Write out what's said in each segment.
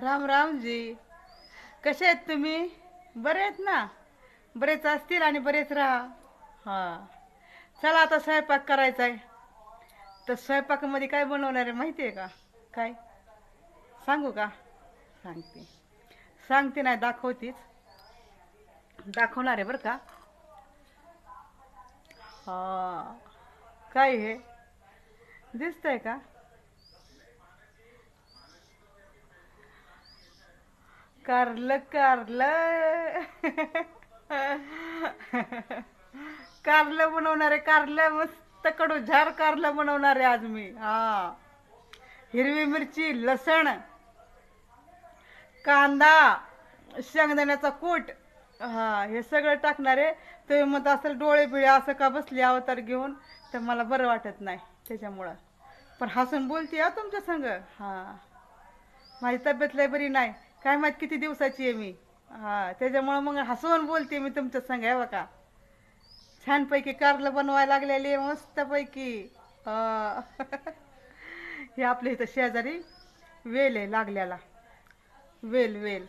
राम राम जी. कसे आहेत तुम्ही? बरे आहेत ना? बरेच असतील आणि बरेच राहा. हा. चला आता स्वयंपाक करायचा आहे. तर स्वयंपाकामध्ये काय बनवणार आहे माहिती आहे का? काय सांगू का? सांगते. सांगते नाही दाखवतीच. दाखवणार आहे बरं का? हा. काय हे दिसतंय का? कारलं कारलं. कारलं बनवणार आहे. कारलं मस्त कडू झार कारलं बनवणार आहे आज मी. हा. हिरवी मिरची, लसण, कांदा, शेंगदाण्याचा कूट, हा हे सगळं टाकणार आहे. तुम्ही म्हणत असेल डोळे बिळे असं का बसली अवतार घेऊन, तर मला बरं वाटत नाही त्याच्यामुळं. पण हसून बोलते हा तुमच्या संग. हा. माझी तब्येत लय बरी नाही. काय माहित किती दिवसाची आहे मी. हा त्याच्यामुळं मग हसून बोलते मी तुमच्या संग. आहे बघा छानपैकी कारलं बनवायला लागलेली आहे मस्तपैकी. हा. हे आपल्या इथं शेजारी वेल आहे लागल्याला. वेल वेल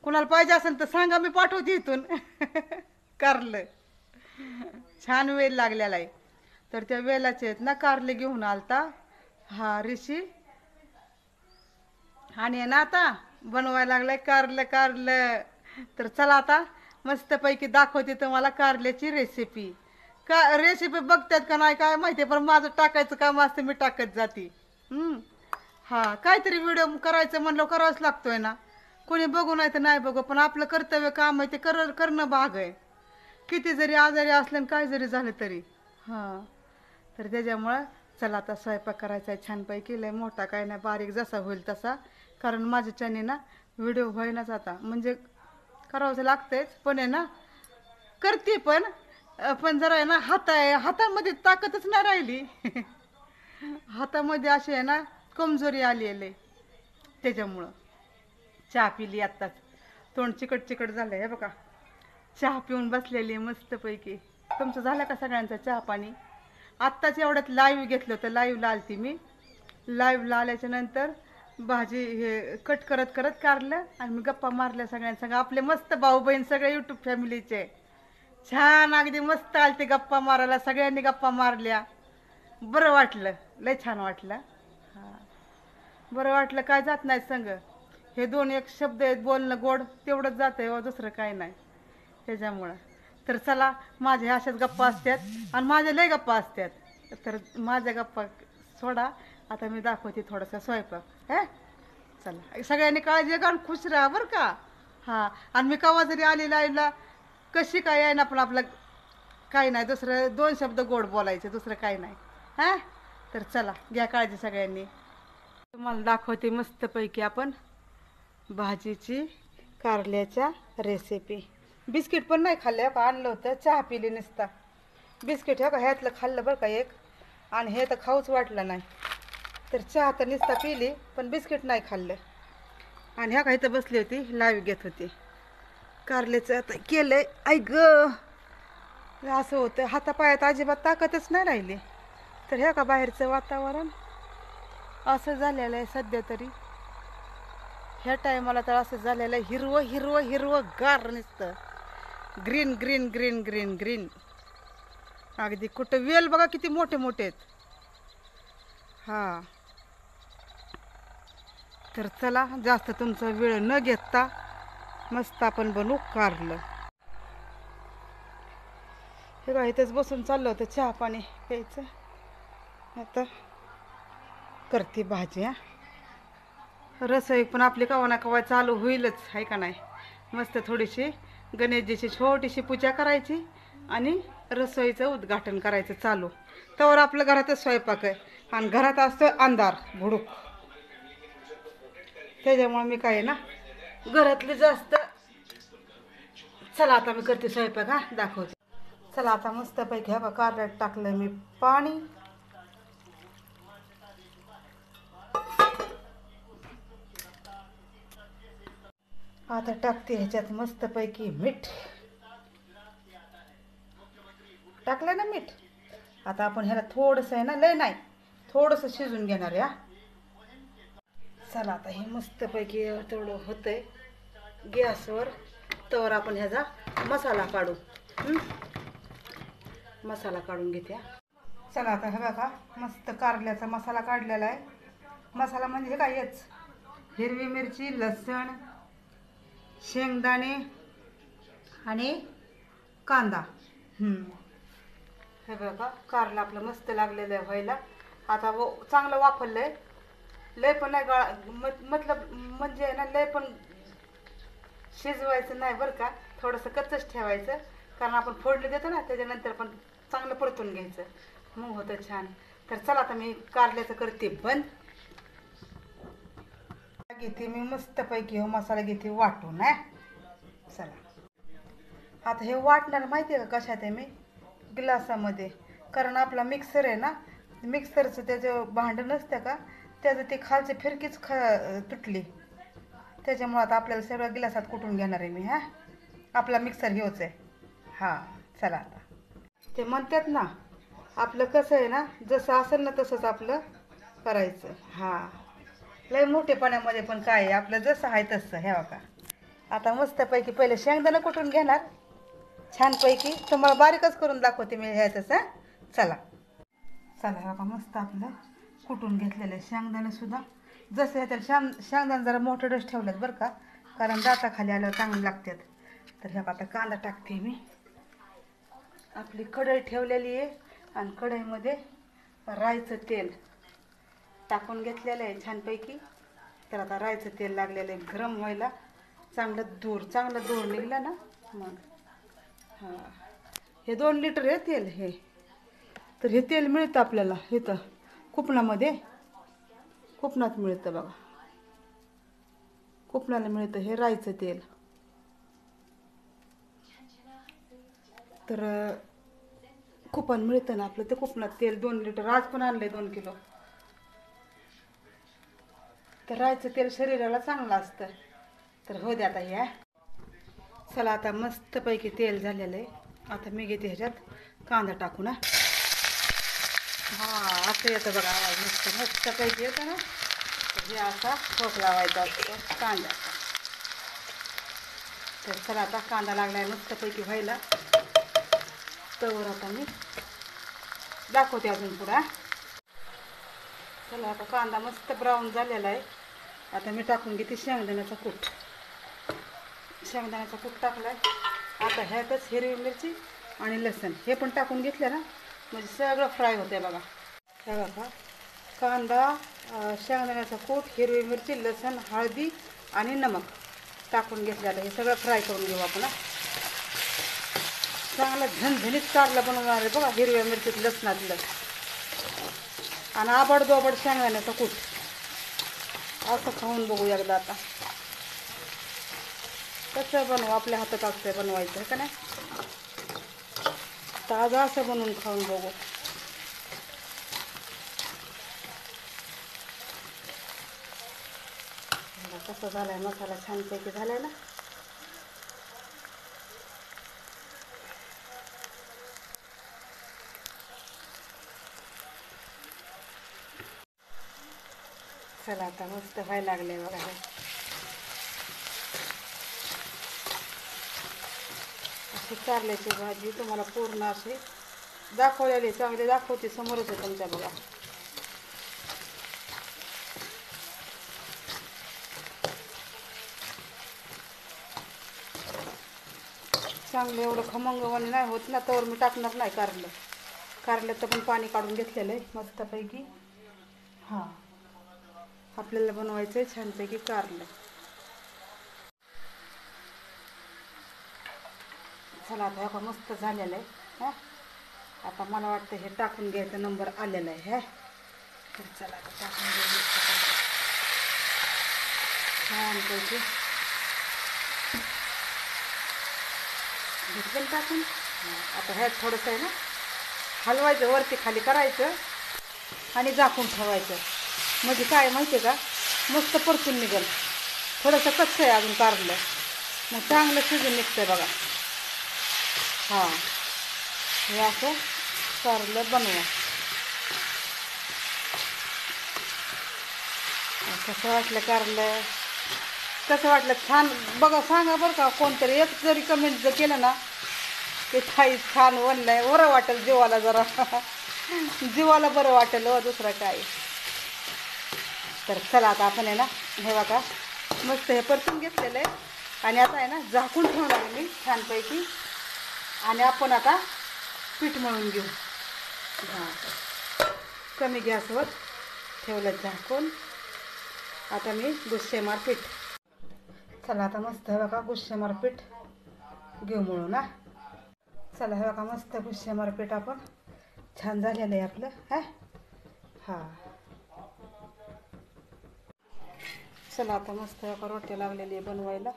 कुणाला पाहिजे असेल तर सांगा, मी पाठवते इथून. कारलं छान वेल लागलेला आहे. तर त्या वेलाचे आहेत ना कारले घेऊन आलता हा ऋषी. आणि आहे ना आता बनवायला लागलाय कारलं कारलं. तर चला आता मस्तपैकी दाखवते तुम्हाला कारल्याची रेसिपी. का रेसिपी बघतात का नाही काय माहिती, पण माझं टाकायचं काम असतं, मी टाकत जाते. हम्म. हा काहीतरी व्हिडिओ करायचं म्हणलं करावंच लागतोय ना. कोणी बघू नाही तर नाही बघू, पण आपलं कर्तव्य काम आहे ते करणं भाग आहे. किती जरी आजारी असलं आणि काय जरी झालं तरी. हां. तर त्याच्यामुळं चला आता स्वयंपाक करायचा आहे छानपैकी. लय मोठा काय नाही, बारीक जसा होईल तसा. कारण माझ्याच्याने ना व्हिडिओ होईनाच आता. म्हणजे करावंच लागतंयच पण आहे ना, करते पण. पण जरा आहे ना हातामध्ये ताकदच नाही राहिली. हातामध्ये अशी आहे ना कमजोरी आली आहे लय. त्याच्यामुळं चहा पिली आत्ताच. तोंड चिकट चिकट झालं हे बघा. चहा पिऊन बसलेली आहे मस्तपैकी. तुमचं झालं का सगळ्यांचा चहा पाणी? आत्ताच एवढ्यात लाईव्ह घेतलं होतं, लाईव्हला आलती मी. लाईव्हला आल्याच्या नंतर भाजी हे कट करत करत काढलं आणि मी गप्पा मारल्या सगळ्यांसंग. आपले मस्त भाऊ बहीण सगळे यूट्यूब फॅमिलीचे छान अगदी मस्त आलते गप्पा मारायला. सगळ्यांनी गप्पा मारल्या. बरं वाटलं, लय छान वाटलं. हां. बरं वाटलं काय जात नाही संग. हे दोन एक शब्द आहेत बोलणं गोड तेवढंच जातं आहे, दुसरं काय नाही त्याच्यामुळं. तर चला माझ्या अशाच गप्पा असतात आणि माझ्या लय गप्पा असतात. तर माझ्या गप्पा सोडा, आता मी दाखवते थोडासा स्वयंपाक. हे चला सगळ्यांनी काळजी घ्या आणि खुश राहा बरं का. हां. आणि मी कवा जरी आली लाईव्हला कशी काय आहे ना, पण आपलं काही नाही, दुसरं दोन शब्द गोड बोलायचे, दुसरं काही नाही. हां. तर चला घ्या काळजी सगळ्यांनी. तुम्हाला दाखवते मस्तपैकी आपण भाजीची कारल्याच्या रेसिपी. बिस्किट पण नाही खाल्ले का, आणलं होतं चहा पिली नुसता. बिस्किट हे का ह्यातलं खाल्लं बरं का एक, आणि हे तर खाऊच वाटलं नाही. तर चहा तर नुसता पिली पण बिस्किट नाही खाल्लं. आणि ह्या का इथं बसली होती लाईव्ह घेत होती. कारल्याचं आता केलंय ऐक असं होतं, हातापायात अजिबात ताकदच नाही राहिली. तर हे का बाहेरचं वातावरण असं झालेलं आहे सध्या तरी. ह्या टायमाला तर असं झालेलं आहे, हिरवं हिरवं हिरवं गार नुसतं. Green green green green green. अगदी कुठं वेल बघा किती मोठे मोठे आहेत. हां. तर चला जास्त तुमचा वेळ न घेता मस्त आपण बनवू कारलं. हे बघा इथंच बसून चाललं होतं चहा पाणी प्यायचं. आता करते भाजी. हा रसोई पण आपली कवा ना कवा चालू होईलच आहे का नाही. मस्त थोडीशी गणेशजीची छोटीशी पूजा करायची आणि रसोईचं उद्घाटन करायचं चालू. तर आपलं घरातच स्वयंपाक आहे आणि घरात असतं अंधार भुडूक. त्याच्यामुळे मी काय आहे ना घरातले जास्त. चला आता मी करते स्वयंपाक. हा दाखवते. चला आता मस्तपैकी हा कारल्यात टाकलं मी पाणी. आता टाकते ह्याच्यात मस्तपैकी मीठ. टाकलं ना मीठ. आता आपण ह्याला थोडंसं आहे ना, लय नाही, थोडंसं शिजून घेणार आहे. हा चला आता हे मस्तपैकी तेवढं होतंय गॅसवर, तर आपण ह्याचा मसाला काढू. मसाला काढून घेते. चला आता हे बघा मस्त कारल्याचा मसाला काढलेला आहे. मसाला म्हणजे काय हेच, हिरवी मिरची, लसण, शेंगदाणे आणि कांदा. हे बघा कारलं आपलं मस्त लागलेलं आहे व्हायला. आता चांगलं वाफरलंय, लय पण नाही मतलब म्हणजे ना लय पण शिजवायचं नाही बरं का, थोडंसं कच्चच ठेवायचं, कारण आपण फोडणी देतो ना त्याच्यानंतर पण चांगलं परतून घ्यायचं, मग होतं छान. तर चला आता मी कारल्याचं करते बंद. घेते मी मस्तपैकी हो मसाला घेते वाटून. चला आता हे वाटणार माहिती आहे का कशात आहे मी, ग्लासामध्ये, कारण आपला मिक्सर आहे ना, मिक्सरचं त्याचं भांडं नसतं का, त्याचं ते खालची फिरकीच तुटली, त्याच्यामुळं आता आपल्याला सगळं गिलासात कुटून घेणार आहे मी. आपला मिक्सर घेऊच आहे. चला आता ते म्हणतात ना, आपलं कसं आहे ना, जसं असेल ना तसंच आपलं करायचं. लय मोठेपणामध्ये पण काय आहे, आपलं जसं आहे तसं. हे बघा आता मस्तपैकी पहिले शेंगदाणा कुटून घेणार छानपैकी, तुम्हाला बारीकच करून दाखवते मी ह्यातच. चला हे बघा मस्त आपलं कुटून घेतलेलं आहे शेंगदाणे सुद्धा. जसं ह्याच्यात शेंगदाणे जरा मोठे डोस ठेवलेत बरं का, कारण दाताखाली आल्यावर चांगले लागतात. तर ह्या आता कांदा टाकते मी. आपली कढई ठेवलेली आहे आणि कढईमध्ये राईचं तेल टाकून घेतलेलं आहे छानपैकी. तर आता राईचं तेल लागलेलं आहे गरम व्हायला. चांगलं धूर निघलं ना मग. हे 2 लिटर आहे तेल हे. तर हे तेल मिळतं आपल्याला इथं कुपनामध्ये, कुपनात मिळतं बघा, कुपनाला मिळतं हे राईचं तेल. तर कुपन मिळतं ना आपलं, ते कुपनात तेल 2 लिटर आज पण आणलंय 2 किलो. तर राईचं तेल शरीराला चांगलं असतं. तर हो द्या आता हे. चला आता मस्तपैकी तेल झालेलं आहे. आता मी घेते ह्याच्यात कांदा टाकू ना. असं येतं बघा आवाज, मस्तपैकी येतं ना. तर हे असा ठोक लावायचा असतो कांद्याचा. तर चला आता कांदा लागलाय मस्तपैकी व्हायला, तर आता मी दाखवते अजून पुढं. चला आता कांदा मस्त ब्राऊन झालेला आहे. आता मी टाकून घेते शेंगदाण्याचा कूट. शेंगदाण्याचा कूट टाकलाय. आता ह्यातच हिरवी मिरची आणि लसण हे पण टाकून घेतलं ना, म्हणजे सगळं फ्राय होते बघा. हे बघा कांदा, शेंगदाण्याचा कूट, हिरवी मिरची, लसण, हळदी आणि नमक टाकून घेतलं. आता हे सगळं फ्राय करून घेऊ आपण. चांगलं झणझणीत कारलं बनवणार आहे बघा, हिरव्या मिरचीत लसणातलं आणि आबडदोबड शेंगदाण्याचा कूट. असं खाऊन बघू एकदा आता कसं बनवू, आपल्या हातात असतं बनवायचं का नाही. ताजं असं बनवून खाऊन बघू. कसं झालाय मसाला, छानपैकी झालाय ना. चला आता मस्त व्हायला लागले बघा. अशी कारल्याची भाजी तुम्हाला पूर्ण अशी दाखवलेली, चांगली दाखवते, समोरच आहे तुमच्या बघा. चांगलं एवढं खमंगवाणी नाही होत ना, तर मी टाकणार नाही कारलं. कारल्याचं पण पाणी काढून घेतलेलं आहे मस्तपैकी. आपल्याला बनवायचं आहे छानपैकी कारलं. चला आता ह्या मस्त झालेलं आहे. आता मला वाटतं हे टाकून घ्यायचं नंबर आलेला आहे. तर चला आता टाकून घ्यायचं छानपैकी. घेतलं टाकून. आता ह्यात थोडंसं आहे ना हलवायचं, वरती खाली करायचं आणि झाकून ठेवायचं. म्हणजे काय माहिती आहे का, मस्त परतून निघेल. थोडंसं कच्चं आहे अजून कारलं, मग चांगलं शिजून निघतंय बघा. हे असं कारलं बनवा. कसं वाटलं कारलं, कसं वाटलं छान बघा, सांगा बरं का. कोणतरी एक जरी कमेंट जर केलं ना ते ताई छान बनलंय, बरं वाटेल जीवाला, जरा जीवाला बरं वाटेल हो, दुसरं काय. तर चला आता आपण आहे ना, हे बघा मस्त हे परतून घेतलेलं आहे आणि आता आहे ना झाकून ठेवणार आहे मी छानपैकी. आणि आपण आता पीठ मळून घेऊ. हां, कमी गॅसवर ठेवलं झाकून. आता मी गुस्सेमार पीठ, चला आता मस्त हे बघा गुस्सेमार पीठ घेऊ मळून ना. चला हे बघा मस्त गुस्सेमार पीठ आपण छान झालेलं आहे आपलं. हां, चला आता मस्त बघा रोट्या लागलेली आहे बनवायला.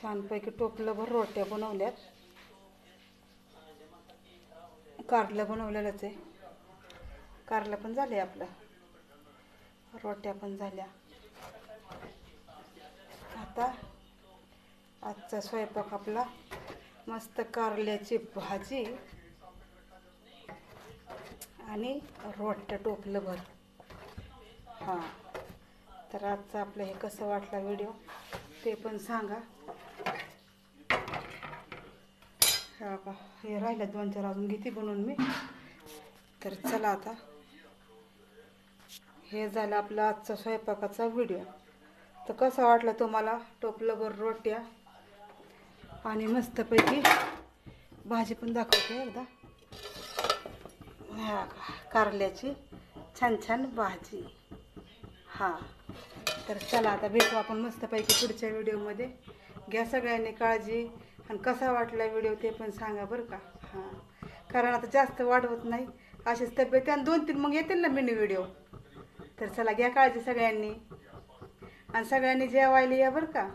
छानपैकी टोपलंभर रोट्या बनवल्यात. कारलं बनवलेलंच आहे, कारलं पण झाले आपलं, रोट्या पण झाल्या. आता आजचा स्वयंपाक आपला मस्त कारल्याची भाजी आणि रोट्या टोपलंभर. हां, तर आजचं आपलं हे कसं वाटला व्हिडिओ ते पण सांगा. हा का, हे राहिलं 2-4 अजून घेते बनवून मी. तर चला आता हे झालं आपलं आजचा स्वयंपाकाचा व्हिडिओ. तर कसा वाटला तुम्हाला टोपलंभर रोट्या आणि मस्तपैकी भाजी पण दाखवते एकदा. हा का, कारल्याची छान छान भाजी. हां, तर चला आता भेटू आपण मस्तपैकी पुढच्या व्हिडिओमध्ये. घ्या सगळ्यांनी काळजी आणि कसा वाटला व्हिडिओ ते पण सांगा बरं का. हां, कारण आता जास्त वाढवत नाही, अशीच तब्येत आणि 2-3 मग येतील ना मिनी व्हिडिओ. तर चला घ्या काळजी सगळ्यांनी आणि सगळ्यांनी जेवायला या बरं का.